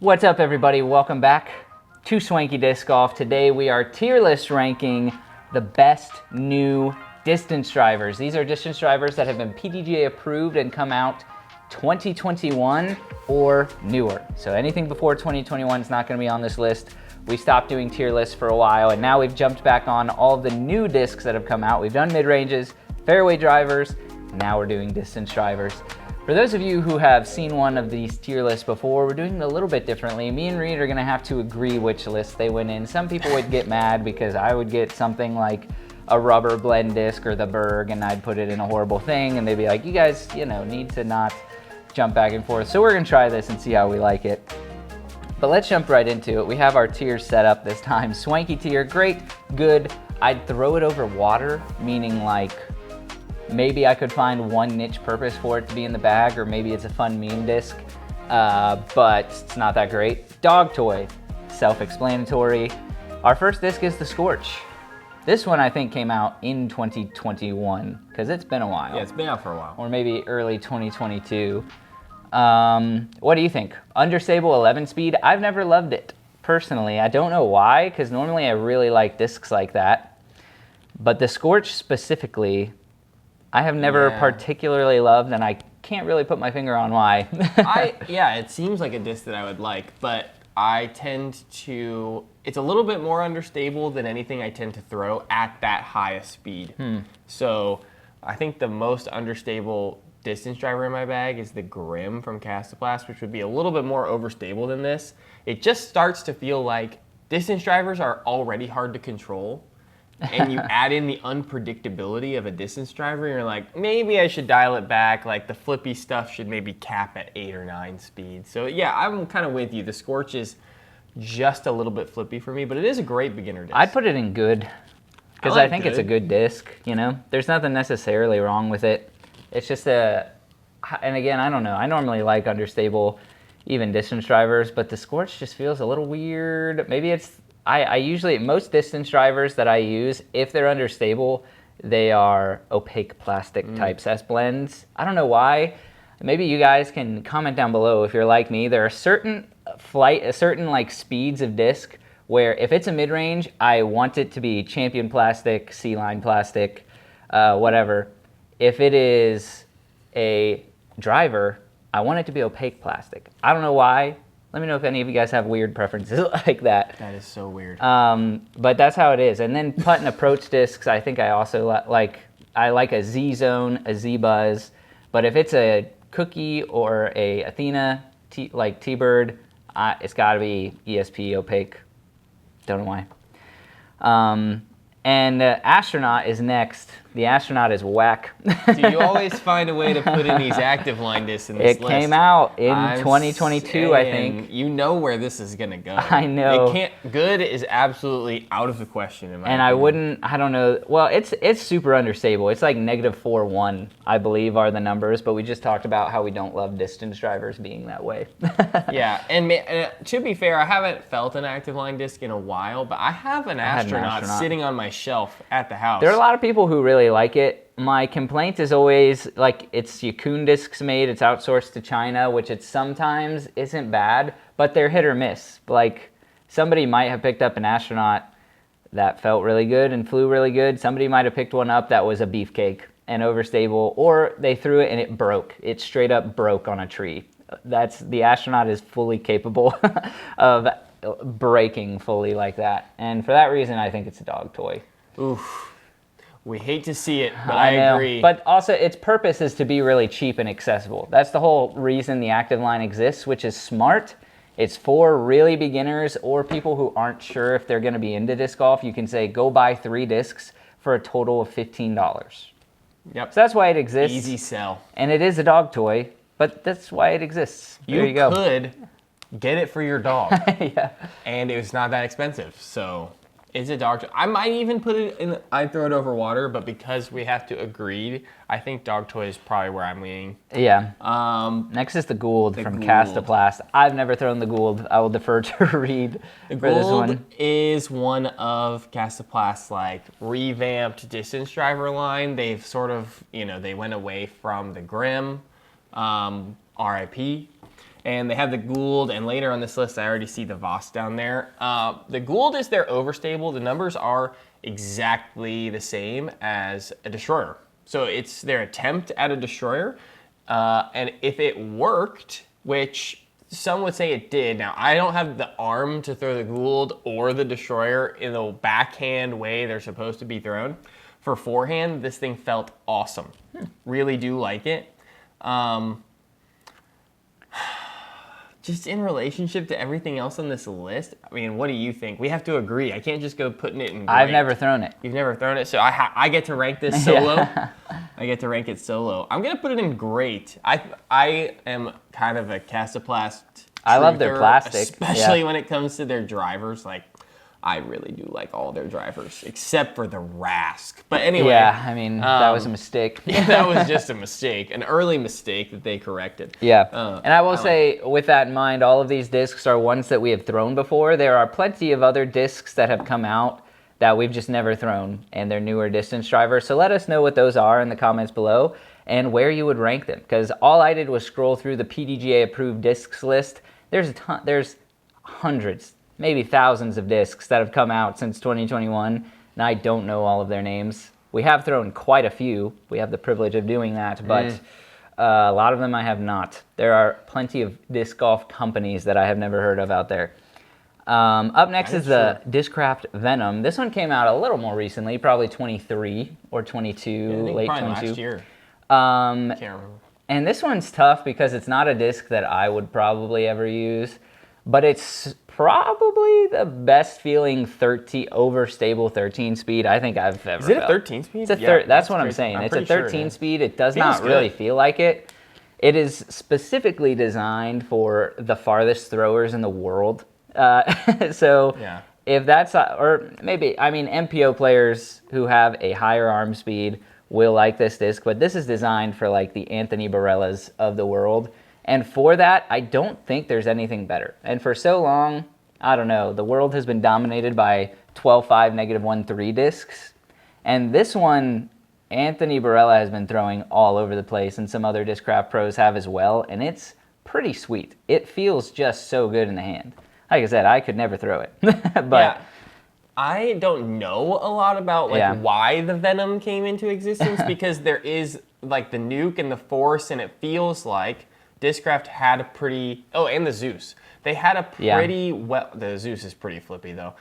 What's up, everybody? Welcome back to Swanky Disc Golf. Today we are tier list ranking the best new distance drivers. These are distance drivers that have been PDGA approved and come out 2021 or newer. So anything before 2021 is not going to be on this list. We stopped doing tier lists for a while, and now we've jumped back on all of the new discs that have come out. We've done mid-ranges, fairway drivers, now we're doing distance drivers. For those of you who have seen one of these tier lists before, we're doing it a little bit differently. Me and Reed are gonna have to agree which list they went in. Some people would get mad because I would get something like a rubber blend disc or the Berg, and I'd put it in a horrible thing, and they'd be like, you guys, need to not jump back and forth. So we're gonna try this and see how we like it. But let's jump right into it. We have our tiers set up this time. Swanky tier, great, good. I'd throw it over water, meaning like, maybe I could find one niche purpose for it to be in the bag, or maybe it's a fun meme disc, but it's not that great. Dog toy, self-explanatory. Our first disc is the Scorch. This one I think came out in 2021, because it's been a while. Yeah, it's been out for a while. Or maybe early 2022. What do you think? Understable 11 speed, I've never loved it, personally. I don't know why, because normally I really like discs like that. But the Scorch specifically, I have never particularly loved, and I can't really put my finger on why. It seems like a disc that I would like, but I tend to, it's a little bit more understable than anything I tend to throw at that highest speed. So I think the most understable distance driver in my bag is the Grim from Castaplast, which would be a little bit more overstable than this. It just starts to feel like distance drivers are already hard to control. And you add in the unpredictability of a distance driver, and you're like, maybe I should dial it back. Like the flippy stuff should maybe cap at 8 or 9 speed. So yeah, I'm kind of with you. The Scorch is just a little bit flippy for me, but it is a great beginner disc. I'd put it in good, because I think it's a good disc, There's nothing necessarily wrong with it. It's just and again, I don't know. I normally like understable, even distance drivers, but the Scorch just feels a little weird. Maybe it's, I usually, most distance drivers that I use, if they're understable, they are opaque plastic type S blends. I don't know why. Maybe you guys can comment down below if you're like me. There are certain like speeds of disc where if it's a mid-range, I want it to be champion plastic, C-line plastic, whatever. If it is a driver, I want it to be opaque plastic. I don't know why. Let me know if any of you guys have weird preferences like that. That is so weird. But that's how it is. And then putt and approach discs, I think I also like a Z-Zone, a Z-Buzz. But if it's a Cookie or a Athena, like T-Bird, it's got to be ESP opaque. Don't know why. And Astronaut is next. The Astronaut is whack. Do you always find a way to put in these active line discs in this list? It came out in 2022, I think. You know where this is going to go. I know. Good is absolutely out of the question in my opinion. I don't know. Well, it's super understable. It's like -4.1, I believe, are the numbers, but we just talked about how we don't love distance drivers being that way. Yeah, and to be fair, I haven't felt an active line disc in a while, but I have an Astronaut sitting on my shelf at the house. There are a lot of people who really like it. My complaint is always like it's Yukon discs made, it's outsourced to China, which it sometimes isn't bad, but they're hit or miss. Like somebody might have picked up an Astronaut that felt really good and flew really good. Somebody might have picked one up that was a beefcake and overstable, or they threw it and it broke. It straight up broke on a tree. The Astronaut is fully capable of breaking fully like that. And for that reason, I think it's a dog toy. Oof. We hate to see it, but I agree. But also, its purpose is to be really cheap and accessible. That's the whole reason the active line exists, which is smart. It's for really beginners or people who aren't sure if they're going to be into disc golf. You can say, go buy 3 discs for a total of $15. Yep. So that's why it exists. Easy sell. And it is a dog toy, but that's why it exists. There you go. You could get it for your dog. Yeah. And it's not that expensive, so it's a dog toy. I might even put it in, I'd throw it over water, but because we have to agree, I think dog toy is probably where I'm leaning. Yeah. Next is the Gould from Castaplast. I've never thrown the Gould. I will defer to Reed for this one. The Gould is one of Castaplast's like revamped distance driver line. They've sort of, they went away from the Grim, RIP. And they have the Gould, and later on this list, I already see the Voss down there. The Gould is their overstable. The numbers are exactly the same as a destroyer. So it's their attempt at a destroyer. And if it worked, which some would say it did. Now, I don't have the arm to throw the Gould or the destroyer in the backhand way they're supposed to be thrown. For forehand, this thing felt awesome. Really do like it. Just in relationship to everything else on this list, I mean, what do you think? We have to agree. I can't just go putting it in great. I've never thrown it. You've never thrown it, so I get to rank this solo. Yeah. I get to rank it solo. I'm gonna put it in great. I am kind of a Casoplast. I love their plastic, especially when it comes to their drivers. Like, I really do like all their drivers, except for the Rask. But anyway. Yeah, I mean, that was a mistake. Yeah, that was just a mistake, an early mistake that they corrected. Yeah, and I will say, with that in mind, all of these discs are ones that we have thrown before. There are plenty of other discs that have come out that we've just never thrown, and they're newer distance drivers. So let us know what those are in the comments below and where you would rank them. Because all I did was scroll through the PDGA approved discs list. There's a ton, there's hundreds, maybe thousands of discs that have come out since 2021, and I don't know all of their names. We have thrown quite a few. We have the privilege of doing that, but a lot of them I have not. There are plenty of disc golf companies that I have never heard of out there. Up next is the Discraft Venom. This one came out a little more recently, probably 23 or 22, yeah, late probably 22. Last year. Can't remember. And this one's tough because it's not a disc that I would probably ever use, but it's probably the best feeling overstable 13 speed I think I've ever Is it felt. a 13 speed? It's a that's what I'm saying. It's a 13 speed. It does not really feel like it. It is specifically designed for the farthest throwers in the world. So yeah. If that's, or maybe, I mean, MPO players who have a higher arm speed will like this disc, but this is designed for like the Anthony Barellas of the world. And for that, I don't think there's anything better. And for so long, I don't know, the world has been dominated by 12.5 -1.3 discs. And this one, Anthony Barella has been throwing all over the place, and some other Discraft pros have as well, and it's pretty sweet. It feels just so good in the hand. Like I said, I could never throw it. But yeah. I don't know a lot about why the Venom came into existence because there is like the Nuke and the Force, and it feels like Discraft had a pretty... Oh, and the Zeus. They had a pretty well... The Zeus is pretty flippy, though.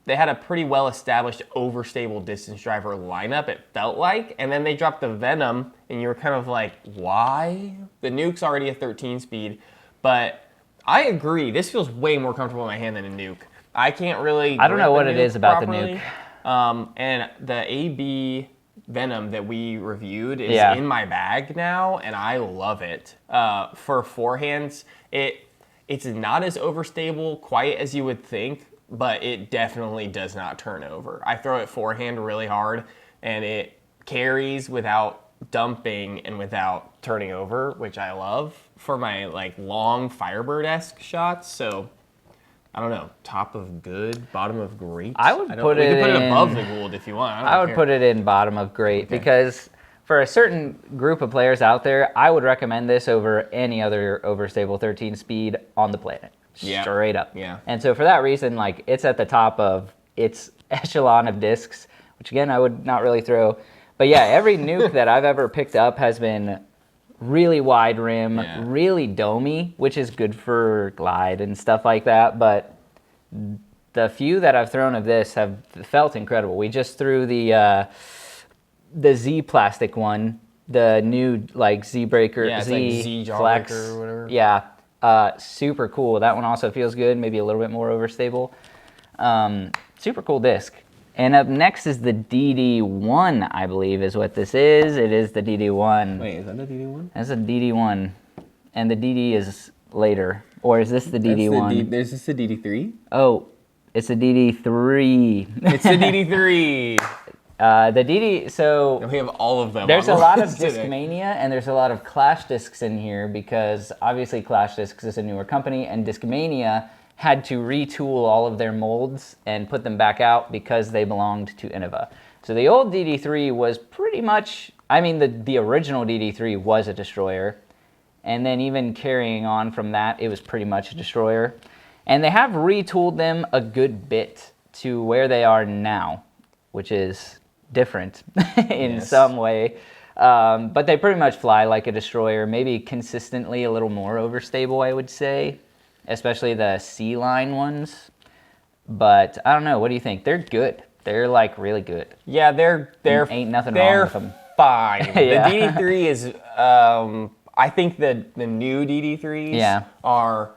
They had a pretty well-established overstable distance driver lineup, it felt like. And then they dropped the Venom, and you were kind of like, why? The Nuke's already a 13 speed. But I agree. This feels way more comfortable in my hand than a Nuke. I can't really... I don't know what it is about the Nuke. And the AB... Venom that we reviewed is in my bag now, and I love it. For forehands, it's not as overstable quite as you would think, but it definitely does not turn over. I throw it forehand really hard, and it carries without dumping and without turning over, which I love for my like long Firebird-esque shots. So I don't know, top of good, bottom of great. I would put it in... You can put it above the Gould if you want. I would put it in bottom of great because for a certain group of players out there, I would recommend this over any other overstable 13 speed on the planet. Straight up. Yeah. And so for that reason, like, it's at the top of its echelon of discs, which again, I would not really throw. But yeah, every Nuke that I've ever picked up has been really wide rim, really domey, which is good for glide and stuff like that. But the few that I've thrown of this have felt incredible. We just threw the Z plastic one, the new like Z Breaker, Z like Z Flex or whatever. Yeah, super cool. That one also feels good, maybe a little bit more overstable. Super cool disc. And up next is the DD1, I believe, is what this is. It is the DD1. Wait, is that the DD1? That's a DD1. And the DD is later. Or is this the DD1? Is this the DD3? Oh, it's a DD3. It's the DD3. The DD, so... And we have all of them. There's a lot of Discmania, and there's a lot of Clash discs in here because obviously Clash Discs is a newer company, and Discmania had to retool all of their molds and put them back out because they belonged to Innova. So the old DD3 was pretty much, I mean, the original DD3 was a destroyer, And then even carrying on from that, it was pretty much a destroyer. And they have retooled them a good bit to where they are now, which is different in some way. But they pretty much fly like a destroyer, maybe consistently a little more overstable, I would say, especially the C line ones. But I don't know. What do you think? They're good. They're like really good. Yeah, they're ain't nothing wrong with them. Fine. Yeah. The DD3 is, I think the new DD3s are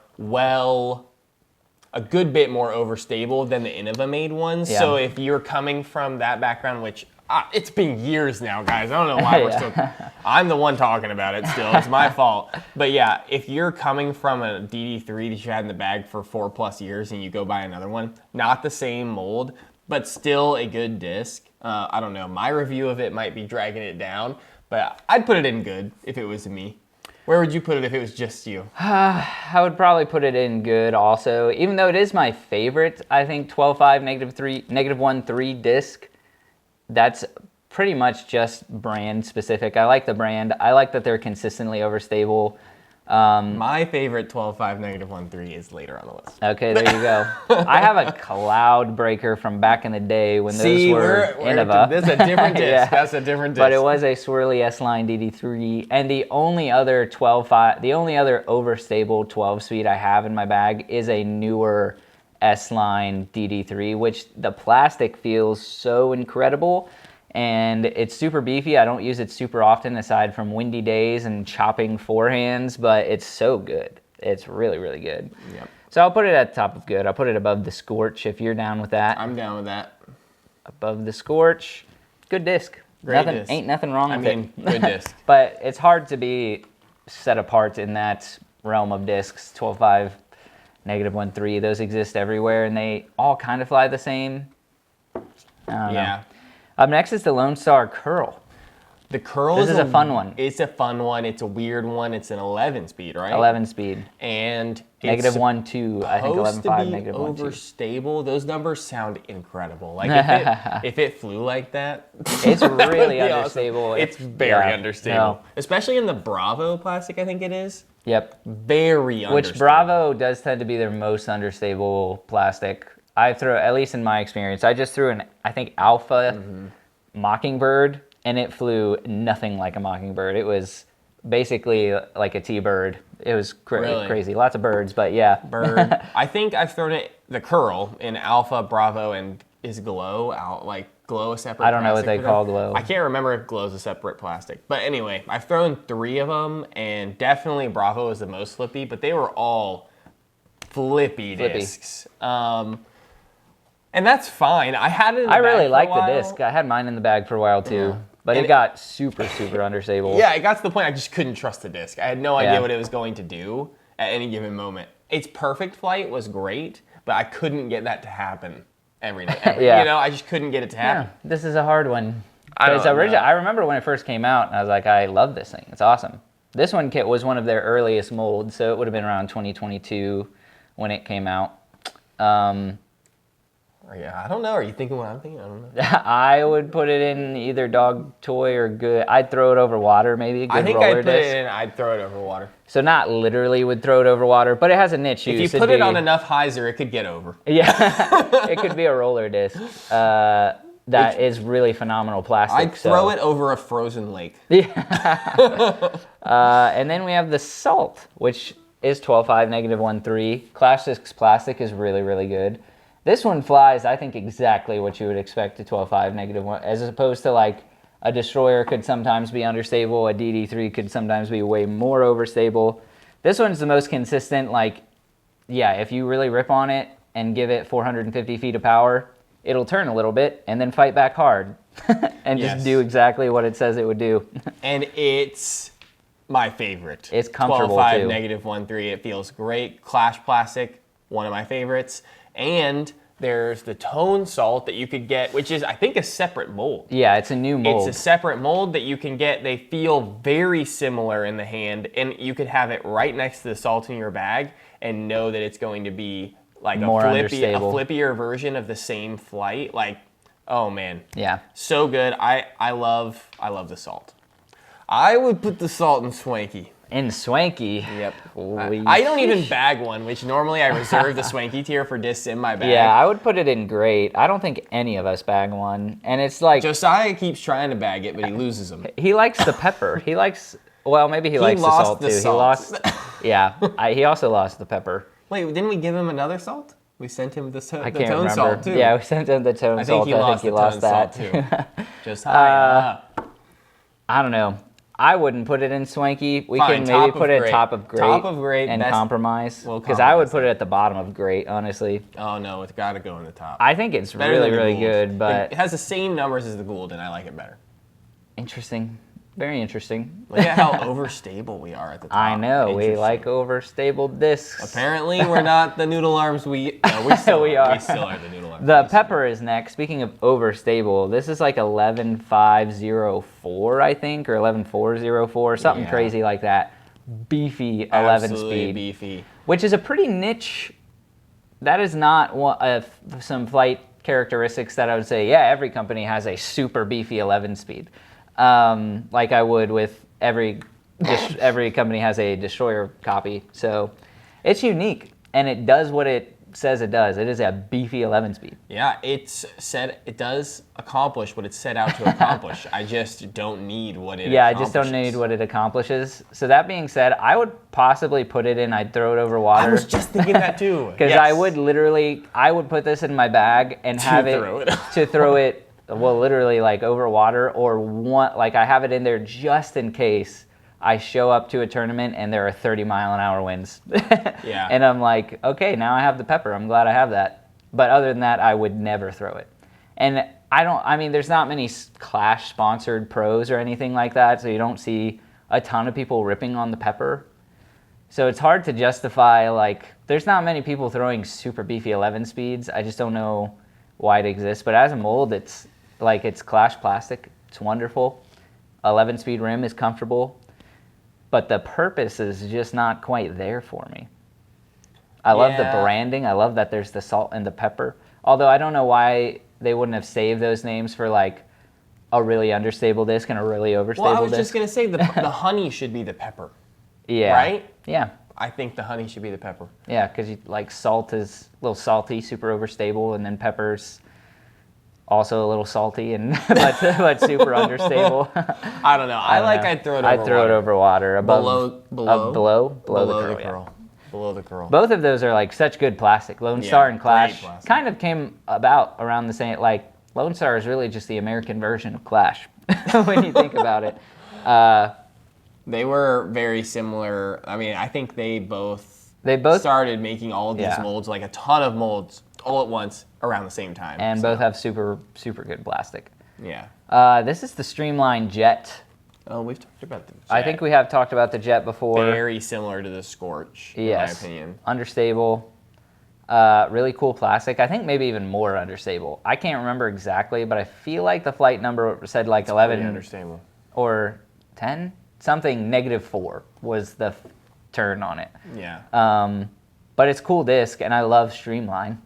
a good bit more overstable than the Innova made ones. Yeah. So if you're coming from that background, which it's been years now, guys. I don't know why we're still. I'm the one talking about it still. It's my fault. But yeah, if you're coming from a DD3 that you had in the bag for 4+ years and you go buy another one, not the same mold, but still a good disc. I don't know. My review of it might be dragging it down, but I'd put it in good if it was me. Where would you put it if it was just you? I would probably put it in good also. Even though it is my favorite, I think 12.5 -1.3 disc, that's pretty much just brand specific. I like the brand. I like that they're consistently overstable. My favorite 12.5 -1.3 is later on the list. Okay, there you go. I have a Cloud Breaker from back in the day when those were Innova. This is a different disc. That's a different disc. But it was a swirly S-Line DD3, and the only other overstable 12-speed I have in my bag is a newer S-Line DD3, which the plastic feels so incredible. And it's super beefy. I don't use it super often aside from windy days and chopping forehands, but it's so good. It's really, really good. Yep. So I'll put it at the top of good. I'll put it above the Scorch if you're down with that. I'm down with that. Above the Scorch. Good disc. Great disc. Ain't nothing wrong with it. Good disc. But it's hard to be set apart in that realm of discs. 12.5, -1.3, those exist everywhere, and they all kind of fly the same. I don't know. Up next is the Lone Star Curl. The Curl is a fun one. It's a fun one. It's a weird one. It's an 11-speed, right? 11-speed. And it's -1.2, I think 11.5, -1.2. Overstable. Those numbers sound incredible. Like if it flew like that, it's really that understable. Awesome. It's very understable, especially in the Bravo plastic. I think it is. Yep. Very understable. Which Bravo does tend to be their most understable plastic. I throw, at least in my experience, I just threw an, I think, Alpha Mockingbird, and it flew nothing like a Mockingbird. It was basically like a T-bird. It was crazy. Lots of birds, but yeah. Bird. I think I've thrown the Curl in Alpha, Bravo, and is Glow out, like Glow a separate I don't know what they call Glow. I can't remember if Glow's a separate plastic. But anyway, I've thrown 3 of them, and definitely Bravo is the most flippy, but they were all flippy discs. And that's fine. I had it in the bag really for like a while. the disc. I had mine in the bag for a while too. But it got super, super understable. Yeah, it got to the point I just couldn't trust the disc. I had no idea what it was going to do at any given moment. Its perfect flight was great, but I couldn't get that to happen every day. You know, I just couldn't get it to happen. Yeah, this is a hard one. I remember when it first came out, and I was like, I love this thing. It's awesome. This one was one of their earliest molds, so it would have been around 2022 when it came out. Yeah, I don't know. Are you thinking what I'm thinking? I don't know. I would put it in either dog toy or good. I'd throw it over water, maybe a good roller disc. I think I'd put it in. I'd throw it over water. So not literally would throw it over water, but it has a niche use. If you put it on enough hyzer, it could get over. Yeah, it could be a roller disc. That is really phenomenal plastic. I'd throw it over a frozen lake. Yeah. And then we have the Salt, which is 12.5 -1.3. Classics plastic is really, really good. This one flies, I think, exactly what you would expect a 12.5 -1, as opposed to like a Destroyer could sometimes be understable, a DD3 could sometimes be way more overstable. This one's the most consistent, like, yeah, if you really rip on it and give it 450 feet of power, it'll turn a little bit and then fight back hard and just do exactly what it says it would do. And it's my favorite. It's comfortable 12.5 too. -1.3. It feels great. Clash plastic, one of my favorites. And there's the Tone Salt that you could get, which is, I think, a separate mold. Yeah, it's a new mold. It's a separate mold that you can get. They feel very similar in the hand, and you could have it right next to the Salt in your bag and know that it's going to be like a flippier version of the same flight. Like, oh man. Yeah. So good. I love the Salt. I would put the Salt in Swanky. In Swanky. Yep. I don't even bag one, which normally I reserve the Swanky tier for discs in my bag. Yeah, I would put it in great. I don't think any of us bag one. And it's like... Josiah keeps trying to bag it, but he loses them. He likes the pepper. He likes... Well, maybe he likes the salt, too. He lost... Yeah. He also lost the pepper. Wait, didn't we give him another salt? We sent him the tone remember. Salt, too. Yeah, we sent him the tone salt. I think he lost that, too. Josiah. I don't know. I wouldn't put it in Swanky. We Fine, can maybe put it top of great. Top of great. And compromise. Because I would put it at the bottom of great, honestly. Oh, no, it's got to go in the top. I think it's really, really good, but... It has the same numbers as the Gould, and I like it better. Interesting. Very interesting. Look at how overstable we are at the top. I know. We like overstable discs. Apparently, we're not the noodle arms we still are. We still are the noodle arms. The pepper is next. Speaking of overstable, this is like 11.504, I think, or 11.404, something crazy like that. Beefy 11 speed. Beefy. Which is a pretty niche. That is not some flight characteristics that I would say, yeah, every company has a super beefy 11 speed. Like I would with every company has a destroyer copy. So it's unique, and it does what it says it does. It is a beefy 11 speed. Yeah, it does accomplish what it's set out to accomplish. I just don't need what it I just don't need what it accomplishes. So that being said, I would possibly put it in, I'd throw it over water. I was just thinking that too. Because I would put this in my bag and have to throw it. Well, literally like over water, or I have it in there just in case I show up to a tournament and there are 30-mile-an-hour winds. Yeah. And I'm like, okay, now I have the pepper. I'm glad I have that. But other than that, I would never throw it. And there's not many Clash-sponsored pros or anything like that, so you don't see a ton of people ripping on the pepper. So it's hard to justify, there's not many people throwing super beefy 11 speeds. I just don't know why it exists. But as a mold, it's Clash plastic. It's wonderful. 11-speed rim is comfortable. But the purpose is just not quite there for me. I love the branding. I love that there's the salt and the pepper. Although I don't know why they wouldn't have saved those names for a really understable disc and a really overstable disc. Well, I was just going to say the honey should be the pepper. Yeah. Right? Yeah. I think the honey should be the pepper. Yeah, because salt is a little salty, super overstable, and then pepper's also a little salty and but super understable. I don't know. I'd throw it over water. I'd throw it over water. Below the curl. Yeah. Below the curl. Both of those are such good plastic. Lone Star and Clash kind of came about around the same. Lone Star is really just the American version of Clash when you think about it. They were very similar. I mean, I think they both started making all of these molds, a ton of molds, all at once around the same time. And both have super, super good plastic. Yeah. This is the Streamline Jet. Oh, we've talked about the Jet. I think we have talked about the Jet before. Very similar to the Scorch, in my opinion. Understable. Really cool plastic. I think maybe even more understable. I can't remember exactly, but I feel like the flight number said 11 understable. Or 10. Something -4 was the turn on it. Yeah. But it's cool disc, and I love Streamline.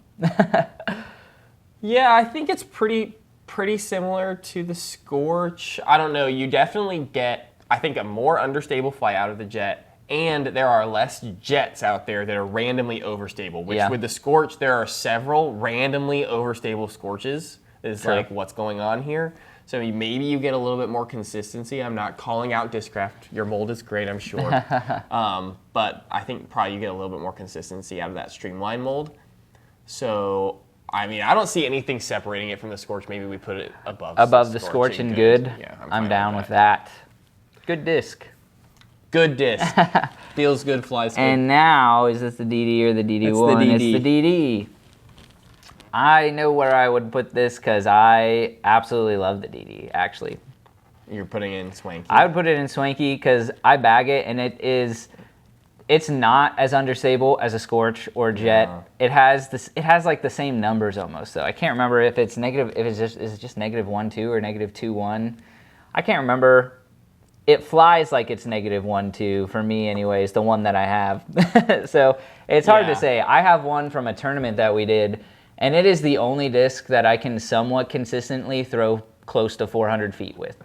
Yeah, I think it's pretty similar to the Scorch. I don't know. You definitely get, I think, a more understable fly out of the Jet, and there are less jets out there that are randomly overstable, which with the Scorch, there are several randomly overstable Scorches. It's what's going on here? So maybe you get a little bit more consistency. I'm not calling out Discraft. Your mold is great, I'm sure. But I think probably you get a little bit more consistency out of that Streamline mold. So, I mean, I don't see anything separating it from the Scorch. Maybe we put it above the Scorch and good. Yeah, I'm down with that. Good disc. Good disc. Feels good, flies good. And now, is this the DD or the DD1? It's the DD. I know where I would put this because I absolutely love the DD, actually. You're putting it in Swanky? I would put it in Swanky because I bag it, and it's not as understable as a Scorch or Jet. Yeah. It has the same numbers almost, though. I can't remember if it's negative, is it just -1.2 or -2.1. I can't remember. It flies like it's -1.2 for me anyways, the one that I have. So it's hard to say. I have one from a tournament that we did, and it is the only disc that I can somewhat consistently throw close to 400 feet with.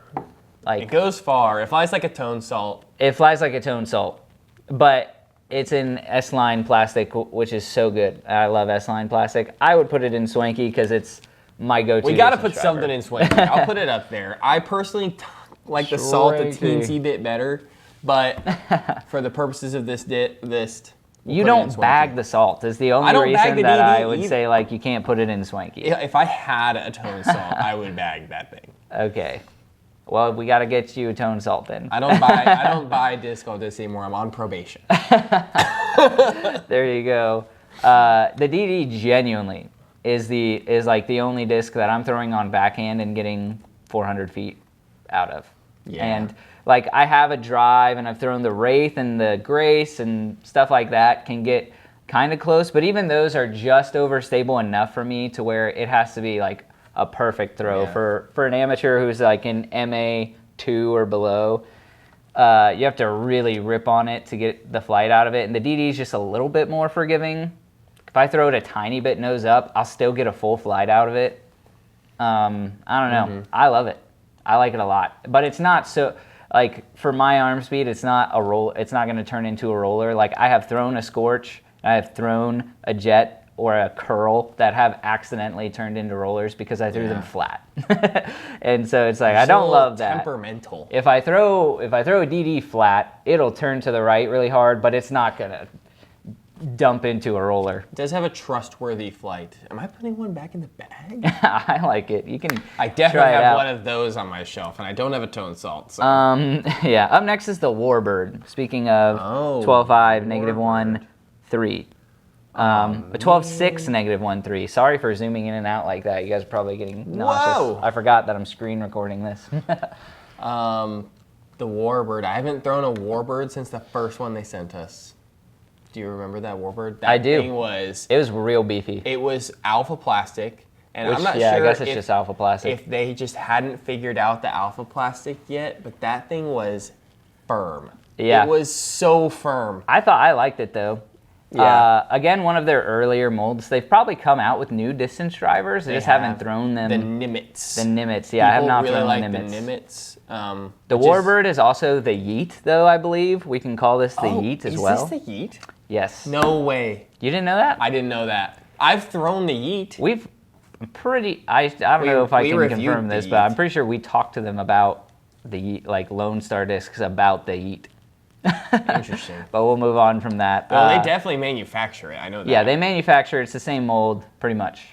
Like, it goes far. It flies like a tone salt. it flies like a tone salt, but it's in S-line plastic, which is so good. I love S-line plastic. I would put it in Swanky because it's my go-to. We got to distance put driver. something in Swanky. I'll put it up there. I personally like the salt a Swanky. teensy bit better, but for the purposes of this list, You don't bag the salt. Is the only don't bag reason the that I DD would either. say like you can't put it in Swanky. If I had a tone salt, I would bag that thing. Okay. Well, we got to get you a tone salt then. I don't buy disc golf discs anymore. I'm on probation. There you go. The DD genuinely is like the only disc that I'm throwing on backhand and getting 400 feet out of. Yeah. And like I have a drive and I've thrown the Wraith and the Grace and stuff like that can get kind of close, but even those are just overstable enough for me to where it has to be like a perfect throw for an amateur who's like in MA2 or below. You have to really rip on it to get the flight out of it, and the DD is just a little bit more forgiving. If I throw it a tiny bit nose up, I'll still get a full flight out of it. I don't know. I love it. I like it a lot, but it's not so like for my arm speed. It's not a roll. It's not going to turn into a roller. Like I have thrown a Scorch, I have thrown a Jet or a Curl that have accidentally turned into rollers because I threw them flat. And so it's like I don't love that. Temperamental. If I throw a DD flat, it'll turn to the right really hard, but it's not gonna dump into a roller. It does have a trustworthy flight. Am I putting one back in the bag? I like it. You can. I definitely try it have out. one of those on my shelf, and I don't have a tone salt. So. Yeah. Up next is the Warbird. Speaking of 12.5, -1, 3. A 12.6, -1, 3. Sorry for zooming in and out like that. You guys are probably getting nauseous. Whoa. I forgot that I'm screen recording this. The Warbird. I haven't thrown a Warbird since the first one they sent us. Do you remember that Warbird? That I do. Thing was. It was real beefy. It was alpha plastic, and Which, I'm not yeah, sure I guess it's if, just alpha plastic. if they just hadn't figured out the alpha plastic yet, but that thing was firm. Yeah. It was so firm. I thought I liked it though. Yeah. Again, one of their earlier molds. They've probably come out with new distance drivers. They just haven't thrown them. The Nimitz. The Nimitz, yeah, I have not really thrown like the Nimitz. the Nimitz. The Warbird is also the Yeet, though, I believe. We can call this the Oh, Yeet as is well. this the Yeet? Yes. No way. You didn't know that? I didn't know that. I've thrown the Yeet. We've pretty. I don't know if I we can reviewed confirm the this, but Yeet. I'm pretty sure we talked to them about the Yeet, like Lone Star discs about the Yeet. Interesting. But we'll move on from that. Well, they definitely manufacture it. I know that. Yeah, they manufacture. It's the same mold, pretty much.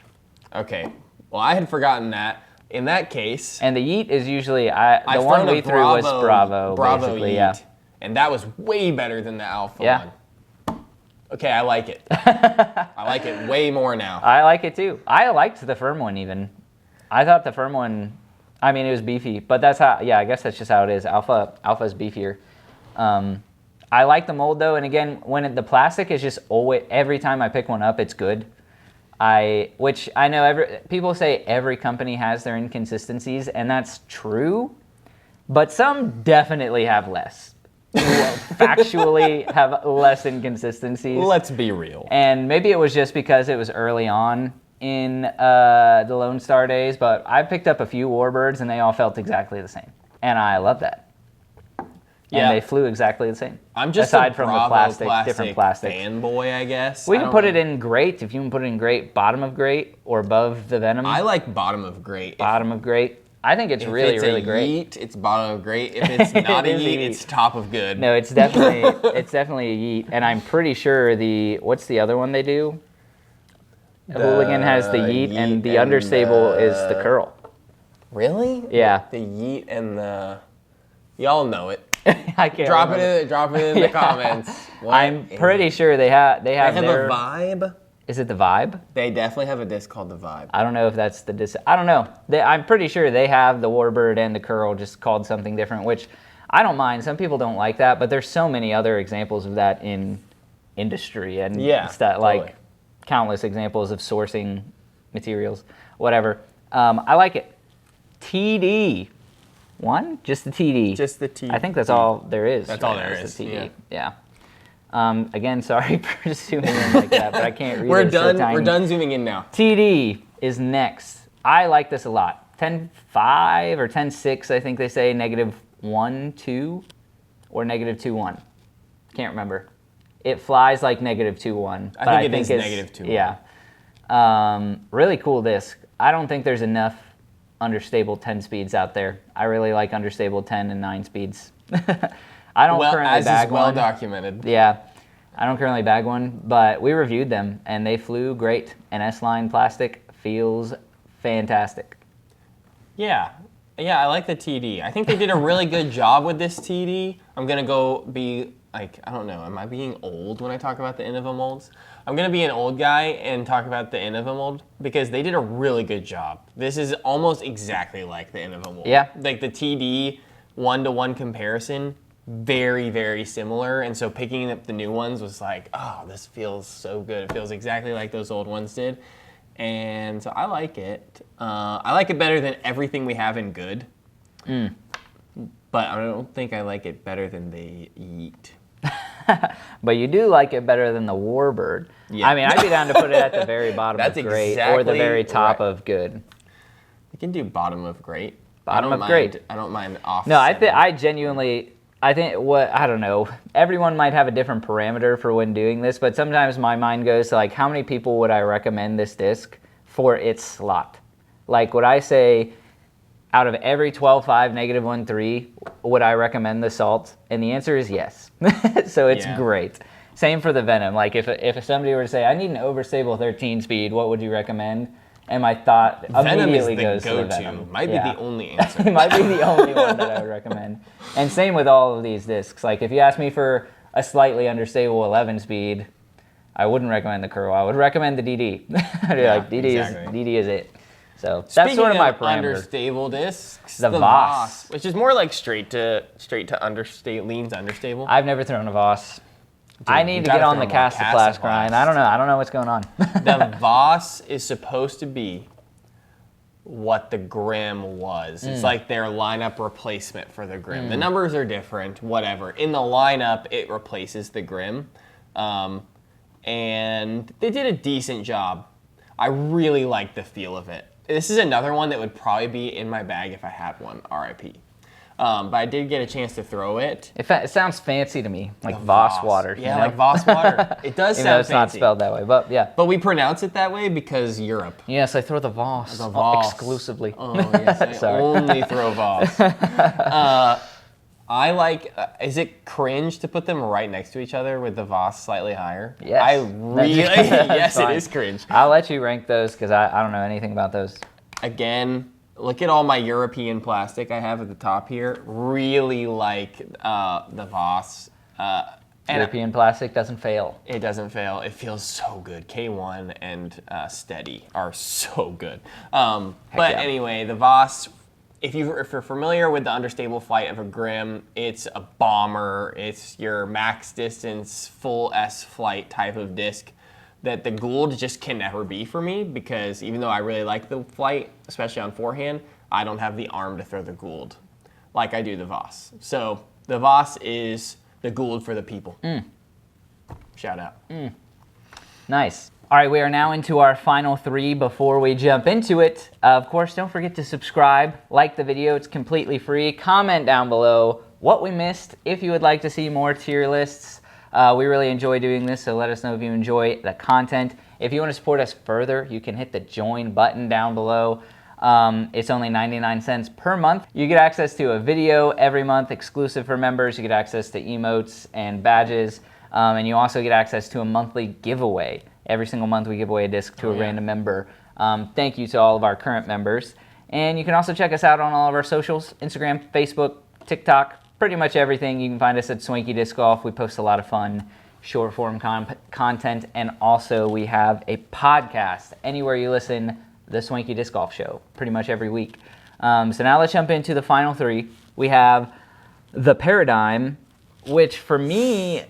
Okay. Well, I had forgotten that. In that case, And the Yeet is usually the I've one thrown a we threw was Bravo, basically. Yeet, Yeah. and that was way better than the Alpha Yeah. one. Okay, I like it. I like it way more now. I like it too. I liked the firm one even. I thought the firm one, I mean, it was beefy, but that's how. Yeah, I guess that's just how it is. Alpha's beefier. I like the mold though, and again, when the plastic is just always every time I pick one up, it's good. Which I know people say every company has their inconsistencies, and that's true, but some definitely have less. Factually have less inconsistencies. Let's be real. And maybe it was just because it was early on in the Lone Star days, but I picked up a few Warbirds and they all felt exactly the same. And I love that. Yeah. And they flew exactly the same. I'm just aside a from Bravo the plastic, different plastics. fanboy, I guess. We I can don't put know. it in great if you can put it in great, bottom of great or above the Venom. I like bottom of great. Bottom of great. I think it's If really, it's really a great. Yeet, it's bottom of great. If it's not a is a yeet, yeet. it's top of good. No, it's definitely a Yeet, and I'm pretty sure what's the other one they do? The Hooligan has the Yeet, and the understable is the Curl. Really? Yeah. The yeet and the. Y'all know it. I can't Drop remember. it in the Yeah. comments. What I'm is pretty sure they have They have their. a vibe. Is it the Vibe? They definitely have a disc called the Vibe. I don't know if that's the I don't know. I'm pretty sure they have the Warbird and the Curl just called something different, which I don't mind. Some people don't like that, but there's so many other examples of that in industry and stuff, like totally. countless examples of sourcing materials, whatever. I like it. TD. One? Just the TD. Just the TD. I think that's all there is. That's all right? there It's is, the TD. yeah. Again, sorry for zooming in like that, but I can't read it. We're It's so done. tiny. We're done zooming in now. TD is next. I like this a lot. 10.5 or 10.6, I think they say, -1, 2, or -2.1. Can't remember. It flies like -2.1. I think it is -2.1. Yeah. Really cool disc. I don't think there's enough understable 10 speeds out there. I really like understable 10 and 9 speeds. I don't currently bag one. Well documented. Yeah. I don't currently bag one, but we reviewed them, and they flew great. And S-line plastic feels fantastic. Yeah. Yeah, I like the TD. I think they did a really good job with this TD. I'm going to go be, like, I don't know, am I being old when I talk about the Innova molds? I'm going to be an old guy and talk about the Innova mold because they did a really good job. This is almost exactly like the Innova mold. Yeah. Like the TD one-to-one comparison, very, very similar. And so picking up the new ones was like, oh, this feels so good. It feels exactly like those old ones did. And so I like it. I like it better than everything we have in good. But I don't think I like it better than the Yeet. But you do like it better than the Warbird. Yeah. I mean, I'd be down to put it at the very bottom of great or the very top of good. We can do bottom of great. Bottom of great. I don't mind off. No, I think I don't know. Everyone might have a different parameter for when doing this, but sometimes my mind goes to like, how many people would I recommend this disc for its slot? Like, would I say out of every 12.5, -1.3, would I recommend the Salt? And the answer is yes. So it's great. Same for the Venom. Like if somebody were to say, I need an overstable 13 speed, what would you recommend? And my thought immediately goes to the Venom. Might be the only answer. It might be the only one that I would recommend. And same with all of these discs. Like if you ask me for a slightly understable 11 speed, I wouldn't recommend the Curl. I would recommend the DD. DD is it. So that's Speaking sort of my of parameter. Understable discs, the Voss, which is more like straight to understable, leans understable. I've never thrown a Voss. Dude, I need to get on the Cast-to-Flask grind. I don't know what's going on. The Voss is supposed to be what the Grim was. It's like their lineup replacement for the Grim. The numbers are different, whatever. In the lineup, it replaces the Grim. And they did a decent job. I really like the feel of it. This is another one that would probably be in my bag if I had one, RIP. But I did get a chance to throw it. It sounds fancy to me, like Voss water. Yeah, you know? like Voss water. It does sound fancy. It's not spelled that way, but yeah. But we pronounce it that way because Europe. Yes, I throw the Voss. The Voss. Exclusively. Oh, yes, I only throw Voss. I like, is it cringe to put them right next to each other with the Voss slightly higher? Yes. I really, yes, it is cringe. I'll let you rank those because I don't know anything about those. Again, look at all my European plastic I have at the top here. Really like the Voss. European plastic doesn't fail. It doesn't fail. It feels so good. K1 and Steady are so good. But anyway, the Voss, if you're familiar with the understable flight of a Grim, it's a bomber. It's your max distance, full S flight type of disc that the Gould just can never be for me because even though I really like the flight, especially on forehand, I don't have the arm to throw the Gould like I do the Voss. So the Voss is the Gould for the people. Shout out. Nice. All right, we are now into our final three before we jump into it. Of course, don't forget to subscribe, like the video, it's completely free. Comment down below what we missed, if you would like to see more tier lists. We really enjoy doing this, so let us know if you enjoy the content. If you want to support us further, you can hit the join button down below. It's only 99 cents per month. You get access to a video every month exclusive for members. You get access to emotes and badges, and you also get access to a monthly giveaway. Every single month we give away a disc to a random member. Thank you to all of our current members. And you can also check us out on all of our socials, Instagram, Facebook, TikTok, pretty much everything. You can find us at Swanky Disc Golf. We post a lot of fun short form content, and also we have a podcast anywhere you listen, the Swanky Disc Golf Show, pretty much every week. So now let's jump into the final three. We have the Paradigm, which for me,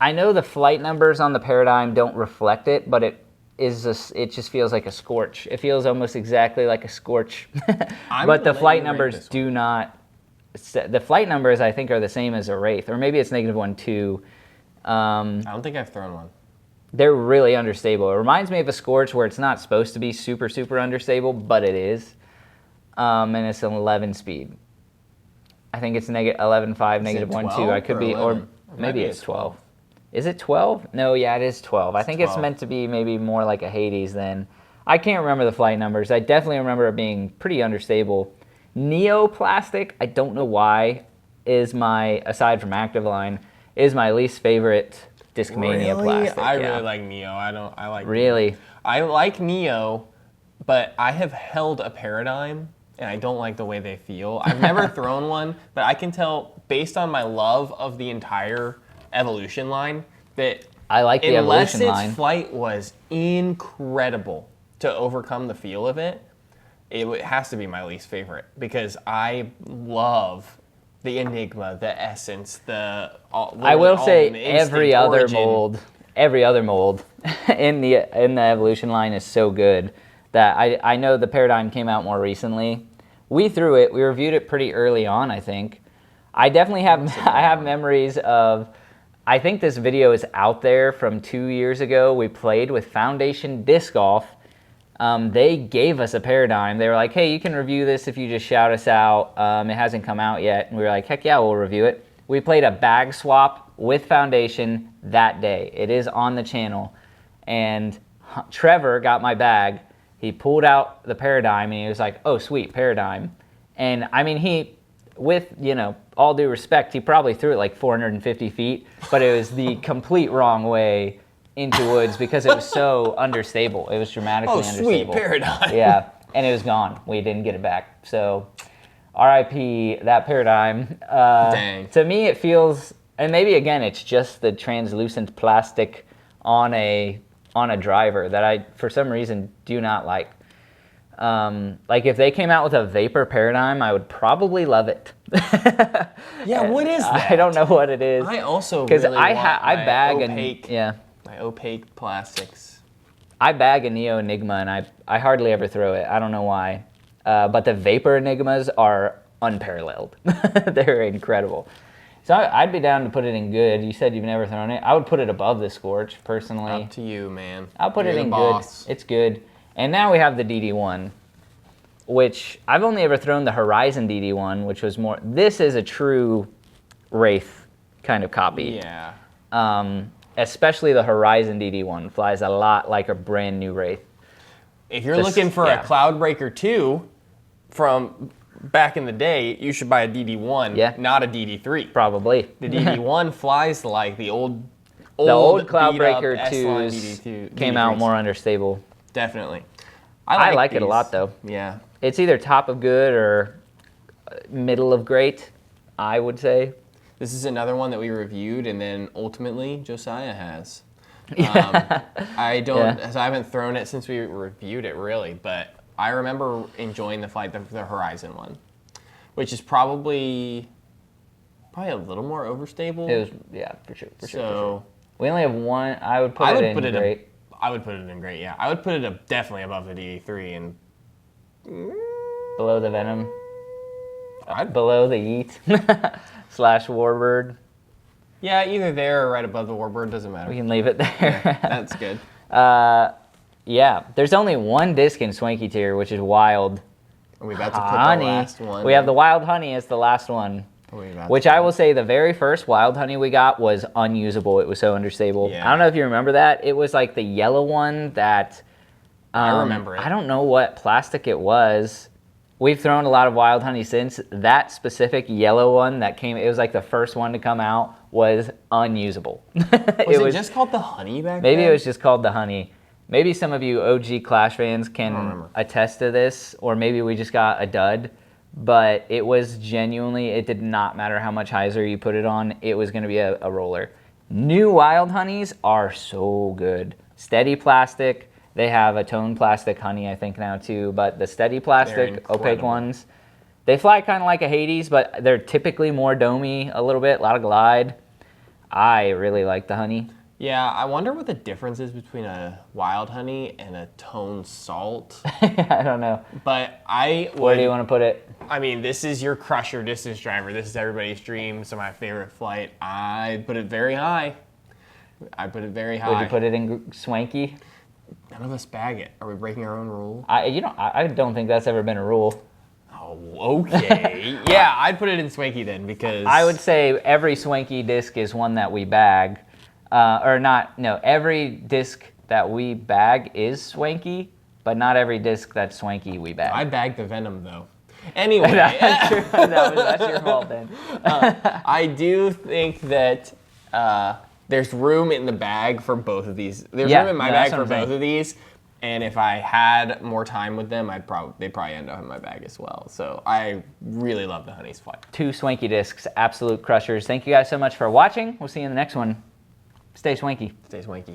I know the flight numbers on the Paradigm don't reflect it, but it just feels like a Scorch. It feels almost exactly like a Scorch. But the flight numbers do not. The flight numbers, I think, are the same as a Wraith, or maybe it's -1, 2. I don't think I've thrown one. They're really understable. It reminds me of a Scorch where it's not supposed to be super, super understable, but it is. and it's an 11 speed. I think it's 11.5, negative 1.2. I could be, or maybe it's 12. Is it 12? No, yeah, it is 12. I think 12. It's meant to be maybe more like a Hades then. I can't remember the flight numbers. I definitely remember it being pretty understable. Neoplastic, I don't know why, is my, aside from Active Line, is my least favorite Discmania plastic. I really like Neo. I like Really? Neo. I like Neo, but I have held a Paradigm, and I don't like the way they feel. I've never thrown one, but I can tell, based on my love of the entire Evolution line, that I like the Evolution line. Unless its flight was incredible to overcome the feel of it, it has to be my least favorite, because I love the Enigma, the Essence, I will say every other mold in the Evolution line is so good that I know the Paradigm came out more recently. We threw it. We reviewed it pretty early on, I think. I definitely have memories of. I think this video is out there from 2 years ago. We played with Foundation Disc Golf. They gave us a Paradigm. They were like, hey, you can review this if you just shout us out. It hasn't come out yet. And we were like, heck yeah, we'll review it. We played a bag swap with Foundation that day. It is on the channel. And Trevor got my bag. He pulled out the Paradigm, and he was like, oh, sweet, Paradigm. And, I mean, he, with, all due respect, he probably threw it like 450 feet, but it was the complete wrong way into woods because it was so understable. It was dramatically understable. Oh, sweet Paradigm. Yeah, and it was gone. We didn't get it back. So, RIP that Paradigm. Dang. To me, it feels, and maybe again, it's just the translucent plastic on a driver that I, for some reason, do not like. Like if they came out with a vapor Paradigm, I would probably love it. Yeah, what is that? I don't know what it is. I also really want I bag opaque, yeah. my opaque plastics. I bag a Neo Enigma, and I hardly ever throw it. I don't know why. But the Vapor Enigmas are unparalleled. They're incredible. So I'd be down to put it in good. You said you've never thrown it. I would put it above the Scorch, personally. Up to you, man. I'll put You're it in boss. good. It's good. And now we have the DD1, which I've only ever thrown the Horizon DD1, which was more... This is a true Wraith kind of copy. Yeah. Especially the Horizon DD1 flies a lot like a brand new Wraith. If you're looking for a Cloudbreaker 2 from back in the day, you should buy a DD1, not a DD3. Probably. The DD1 flies like the old Cloudbreaker S-line 2s came out more understable. Definitely. I like it a lot, though. Yeah. It's either top of good or middle of great, I would say. This is another one that we reviewed, and then ultimately Josiah has. I haven't thrown it since we reviewed it, really, but I remember enjoying the flight, the Horizon one, which is probably a little more overstable. It was, yeah, for sure. So we only have one. I would put it in great. I would put it in great, yeah. I would put it definitely above the DD3 and below the Venom. Below the Yeet / Warbird. Yeah, either there or right above the Warbird, doesn't matter. We can leave it there. Yeah, that's good. Yeah, there's only one disc in Swanky tier, which is Wild We're about to put Honey. the last one. We have the Wild Honey as the last one. Which I will say, the very first Wild Honey we got was unusable. It was so understable. Yeah. I don't know if you remember that. It was like the yellow one that... I remember it. I don't know what plastic it was. We've thrown a lot of Wild Honey since. That specific yellow one that came... It was like the first one to come out was unusable. Was it just called the Honey back then? Maybe it was just called the Honey. Maybe some of you OG Clash fans can attest to this, or maybe we just got a dud. But it was genuinely, it did not matter how much hyzer you put it on, it was going to be a roller. New Wild Honeys are so good. Steady plastic. They have a tone plastic honey, I think, now too. But the steady plastic, opaque ones, they fly kind of like a Hades, but they're typically more domey a little bit, a lot of glide. I really like the honey. Yeah, I wonder what the difference is between a Wild Honey and a Tone Salt. I don't know. But where do you want to put it? I mean, this is your crusher distance driver. This is everybody's dream. So my favorite flight. I put it very high. Would you put it in Swanky? None of us bag it. Are we breaking our own rule? I don't think that's ever been a rule. Okay. Yeah, I'd put it in Swanky then because I would say every Swanky disc is one that we bag. Every disc that we bag is Swanky, but not every disc that's Swanky we bag. I bagged the Venom though. Anyway, That's your fault then. I do think that there's room in the bag for both of these. There's room in my bag for both of these, and if I had more time with them, they'd probably end up in my bag as well. So I really love the Honey's Flight. 2 Swanky discs, absolute crushers. Thank you guys so much for watching. We'll see you in the next one. Stay swanky. Stay swanky.